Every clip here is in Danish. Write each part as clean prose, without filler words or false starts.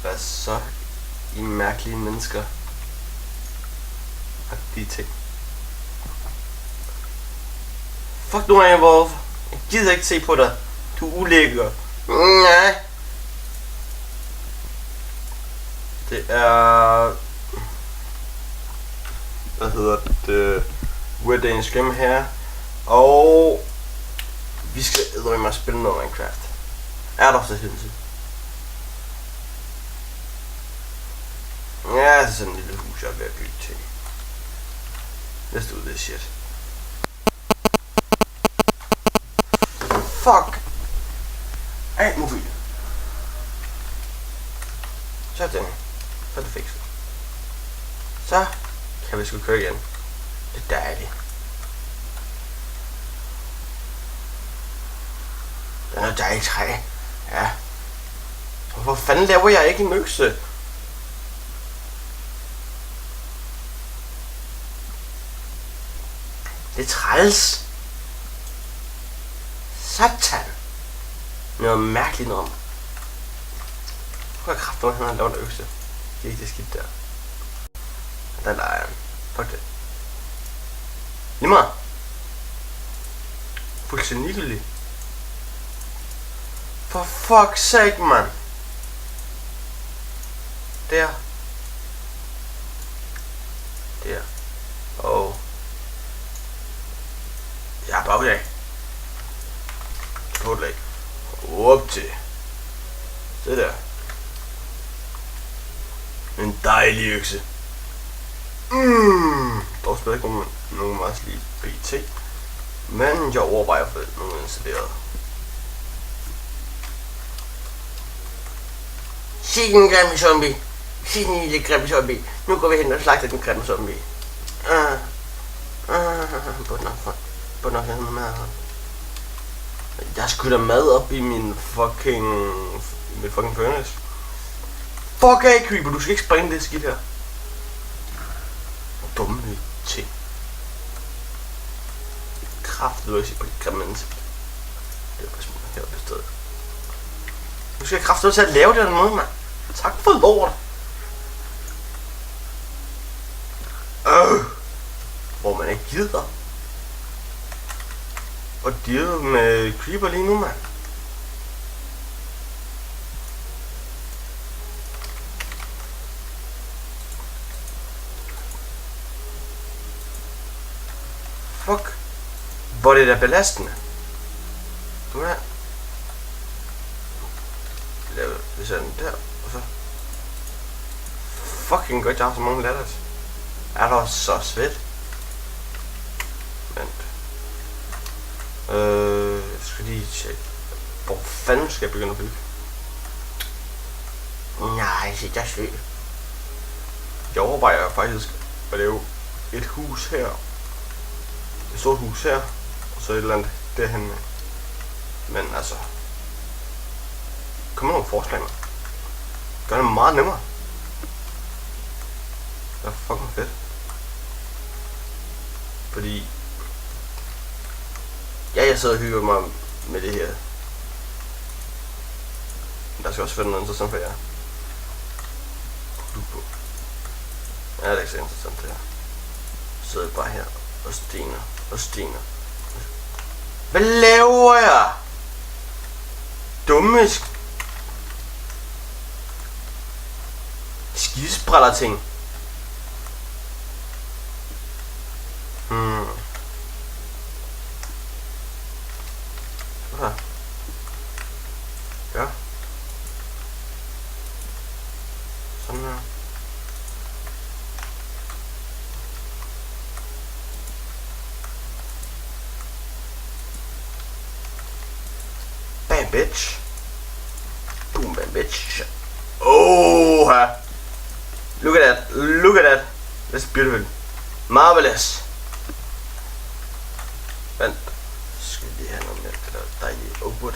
Hvad så, I mærkelige mennesker? Og de ting. Fuck nu af jer, Wolf. Jeg gider ikke se på dig. Du er ulækker. Nej. Det er... Hvad hedder det? Weird Danish Game her. Og... vi skal eddermame spille noget Minecraft. Er der så sindssygt? Ja, det er sådan en lille hus, jeg er ved at bygge til. Næste ud, det er shit. Fuck! Ej, mobil. Sådan. Så er det fikset. Så kan vi sgu køre igen. Det er dejligt. Der er noget dejligt træ. Ja. Hvorfor fanden laver jeg ikke en økse? Det er træls. Satan. Noget mærkeligt noget. Hvor er kraften, at han har lavet en økse? Det er ikke det skidt der. Der leger han. Fuck det. Lige meget. Fuldstændig ligegyldigt. For fuck's sake, man. Der. Der. Og... jeg er bagud af. Totally. Op til. Se der. En dejlig økse. Dog spiller ikke nogen meget lige BT. Men jeg overvejer for nogen installeret. Se den grimme zombie. Se den lille grimme zombie. Nu går vi hen og slagter den grimme zombie. På nok noget mad. Jeg skulle da mad op i min fucking furnace. Fuck af, Creeper, du skal ikke springe det skidt her. Dumme ting. Kraftløs på dit grimme ansigt. Det er bare smule heroppe i stedet. Nu skal jeg kraftløs til at lave det på den måde, mand. Tak for lort. Hvor man ikke gider. Og deal med Creeper lige nu, mand. Fuck. Hvor det er belastende. Nu her. Lave det sådan der, og så. Fucking godt, jeg har så mange latters. Er der så svedt? Vent. Jeg skal lige tjekke. Hvor fanden skal jeg begynde at bygge? Nej, se der søg. Jeg overvejer faktisk at lave et hus her. Et stort hus her. Og så et eller andet derhen med. Men altså. Kom med nogle forslag, man. Gør det meget nemmere. Det er fucking fedt. Fordi ja, jeg sidder og hygger mig med det her. Men der skal også være noget interessant for jer. Ja, det er ikke så interessant det her. Så sidder jeg bare her og stener. Hvad laver jeg? Dumme skidespræller ting. Ja. Sådan her. Bam, bitch. Boom, bam, bitch. Oh, look at that. Look at that. That's beautiful. Marvelous. Vent. Skal vi lige have noget mere det der dejlige oakwood.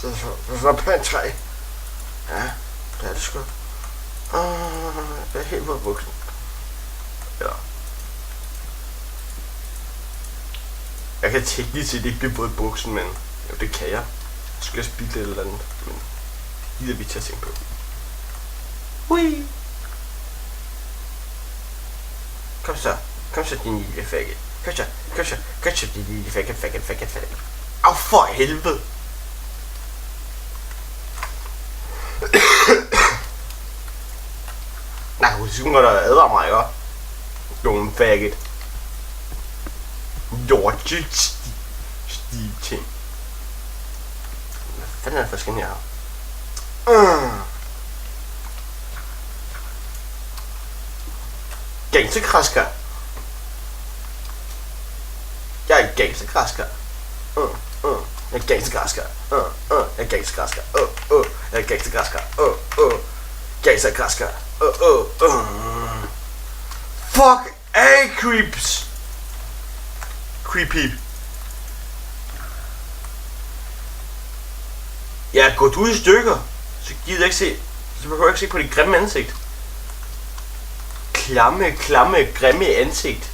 Det er så pænt træ. Ja, det er det sgu. Jeg er helt på buksen. Ja. Jeg kan teknisk set ikke blive både buksen, men jo, det kan jeg. Så skal jeg spille et eller andet, men gider vi til at tænke på. Hui! Kom så, din lille faggot. Kom så, din lille faggot. Au, for helvede! Nej, hun synes godt at advare mig, ikke? Nogle faggot. George Steve ting. Hvad fanden er det for skin, jeg har? Gangsterkrasker. Jeg er gangsterkrasker. Jeg er gangsterkrasker. Jeg er gangsterkrasker. Jeg er gangsterkrasker. Gangsterkrasker. Fuck af, creeps. Creepy. Jeg er gået ud i stykker. Så gider jeg ikke se. Så behøver jeg ikke se på det grimme ansigt. Klamme, grimme ansigt.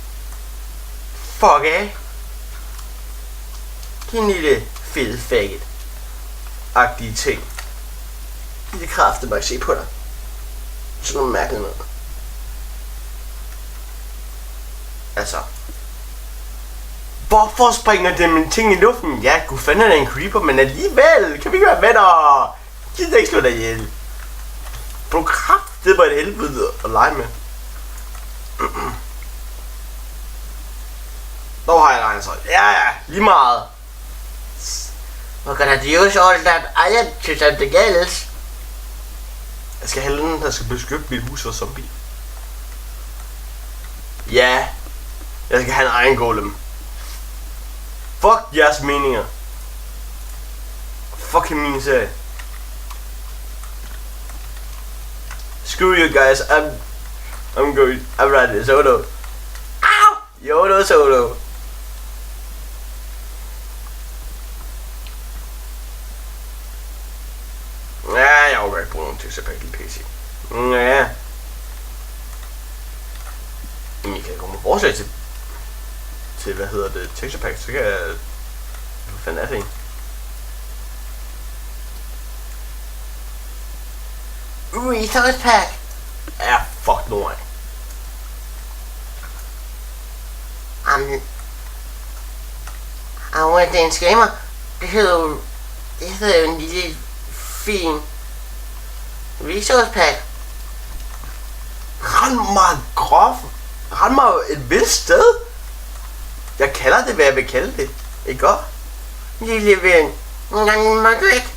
Fuck af. Din lille fede faggot. Agtige ting. Gider kræfter mig ikke se på dig. Sådan noget mærkeligt noget. Altså. Hvorfor springer dem en ting i luften? Ja, gud fanden er en creeper, men alligevel. Kan vi ikke være venner? Gider ikke slå dig ihjel. Du kraftede på et helvede at lege med. Nå har jeg regnet så. Ja, lige meget. We're gonna use all that iron to something else. Jeg skal have den, der skal beskytte mit hus fra zombie. Ja. Jeg skal have en egen golem. Fuck jeres meninger. Fucking min serie. Screw you guys, I'm riding solo. Ow! YOLO solo. Ja, jeg overgår ikke bruge nogen texture-pack i PC. Ja. Men I kan komme med forslag til hvad hedder det, texture-pack, så kan jeg... Hvad fanden er det en? Resource pack. Ja, fuck no way. Det er en scammer. Det hedder jo en lille fin resource pack. Rend mig grof. Rend mig et vist sted. Jeg kalder det, hvad jeg vil kalde det. Ikke godt? Lille ven. Må du ikke?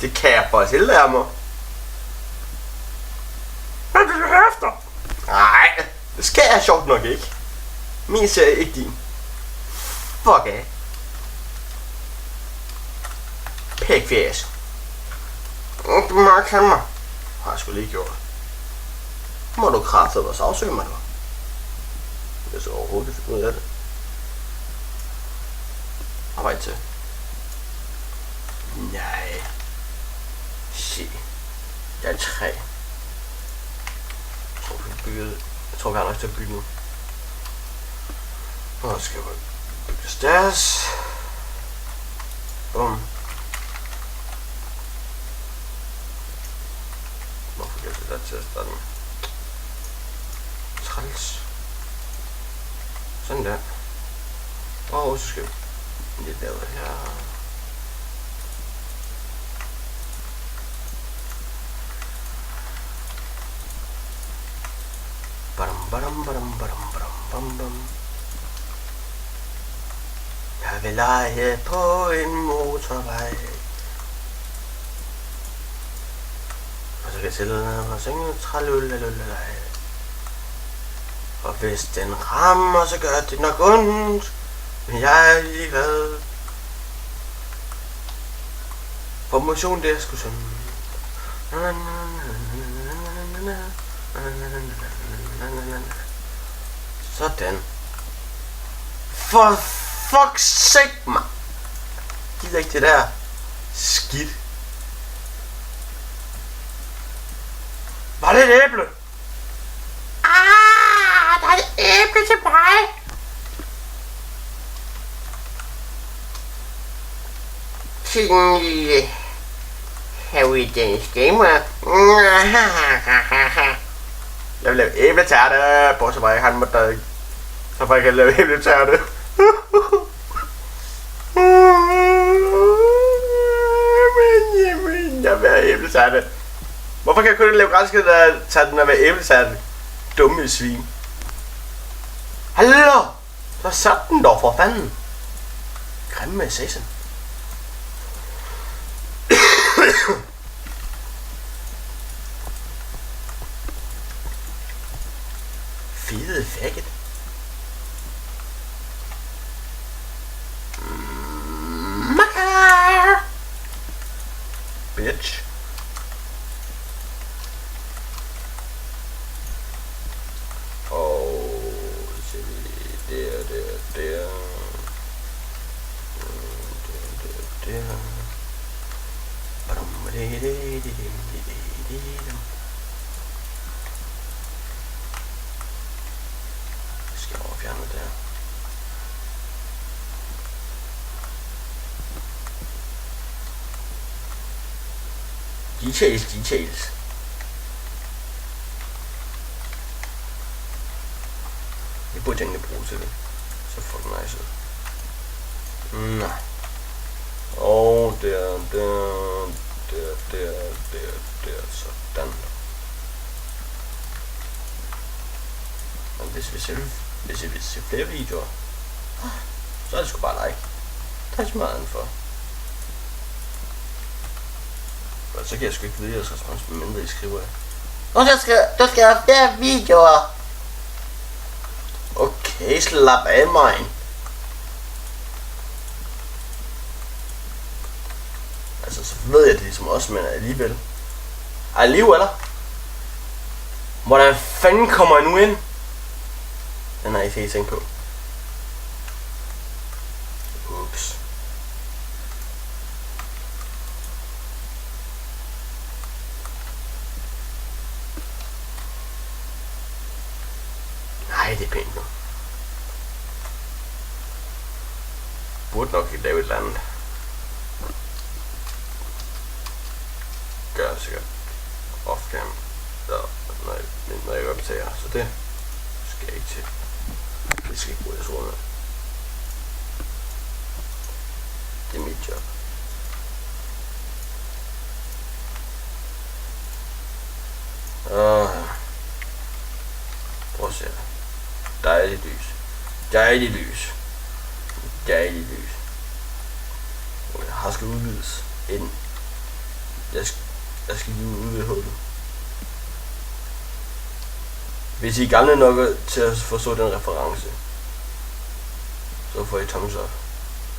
Det kan jeg bare tillære mig. Hvad vil du have efter? Nej, det skal jeg sjovt nok ikke. Min serie, ikke din. Fuck af. Pækfjæs. Du må ikke have mig. Har jeg sgu lige gjort. Må du kraftedeme også afsøge mig, du. Jeg så overhovedet finde ud af det. Arbejde til. Nej. Se. Der er 3. Jeg tror, vi har nok til at bygge nu. Og skal vi bygge stairs. Bum. Hvorfor gør det der til at starte med? Træls. Sådan der. Og så skal vi lidt lavet her. Jeg vil lege på en motorvej. Og så kan jeg sætte ned og synge tralullalullalej. Og hvis den rammer, så gør det nok ondt. Men jeg er ligeglad. For motion, det er sgu sådan. Sådan. For fuck's sake, man. Gider ikke det der skidt. Var det et æble? Der er et æble til mig. Din lille Harry Dennis Gamer. Jeg vil lave æbletærte, bortset fra jeg han måtte så får jeg kan lave æbletærte. Jeg vil have æbletærte. Hvorfor kan jeg kun lave græsketærte, når jeg vil have æbletærte? Dumme svin. Hallo! Så sat den dog for fanden. Grimme satan. Fede faggot. Bitch. Skal jeg overfjerne der. Details. Det burde jeg egentlig bruge til det. Så får det nice ud. Nej. Og der, sådan. Og hvis vi ser flere videoer, så er det sgu bare like. Tak så meget for. Og så kan jeg sgu ikke vide, at jeg skal respons, mindre I skriver. Og du skal have flere videoer. Okay, slap af mig. Altså, så ved jeg det ligesom også, men alligevel. Alligevel? Hvordan fanden kommer jeg nu ind? Den har jeg ikke tænkt på. Ups. Nej, det er pænt nu. Burde nok ikke lave et eller andet. Gør det sikkert off-cam, når jeg optager, så det skal jeg ikke til. Det skal ikke bruge jeg tror med. Det er mit job. Prøv at se her. Dejligt lys. Dejligt lys. Dejligt lys. Jeg har skal udvides ind. Jeg skal lige udvide hullet. Hvis I er gamle nok til at forstå den reference, så får I thumbs up.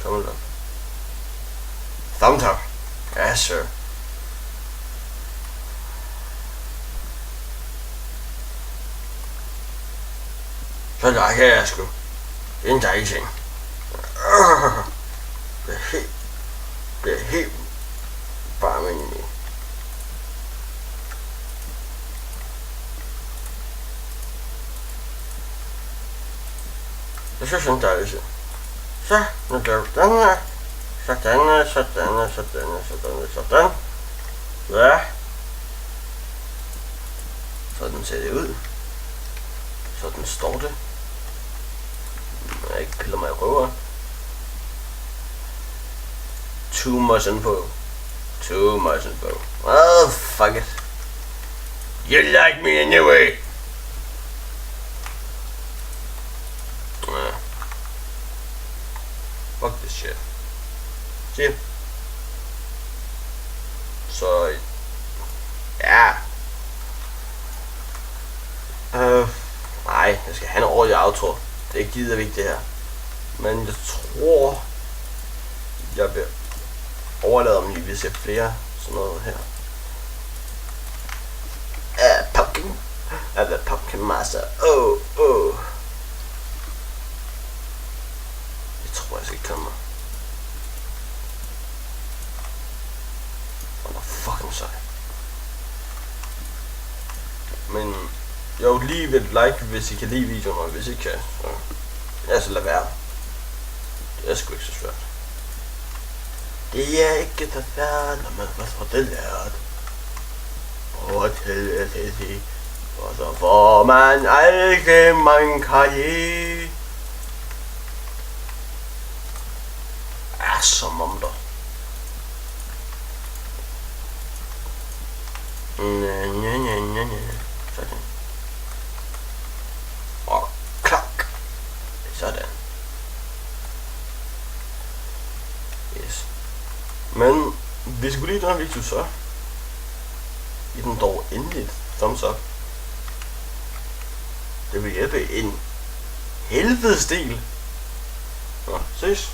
Thumbs up. Thumbs up. Yes, sir. Så leger jeg sgu. Det er en dejlig ting. Det er helt bare med i. Det ser sådan dejligt ud. Så, nu gør vi den her. Sådan. Ja. Sådan ser det ud. Sådan står det. Jeg ikke piller mig i røver. Too much info. Oh, fuck it. You like me anyway. Fuck this shit. Se. Så ja. Nej, jeg skal have en ordentlig outro. Det gider vi ikke det her. Men jeg tror jeg vil overlade om I vil se flere sådan noget her. Pumpkin. The Pumpkin Master. Jeg tror jeg skal komme. Hvor fucking sej. Men jo, lige vil like, hvis I kan lide videoen, og hvis I kan, så lad være. Det er sgu ikke så svært. Det er ikke så svært, når man får det lært. Og til SSC, og så får man alt det, man kan give. Ja, som om der. Sådan. Og klok. Sådan. Yes. Men hvis I kunne lide den her video, så giv den dog endelig et thumbs up. Det vil hjælpe en helvedes del. Nå, ses.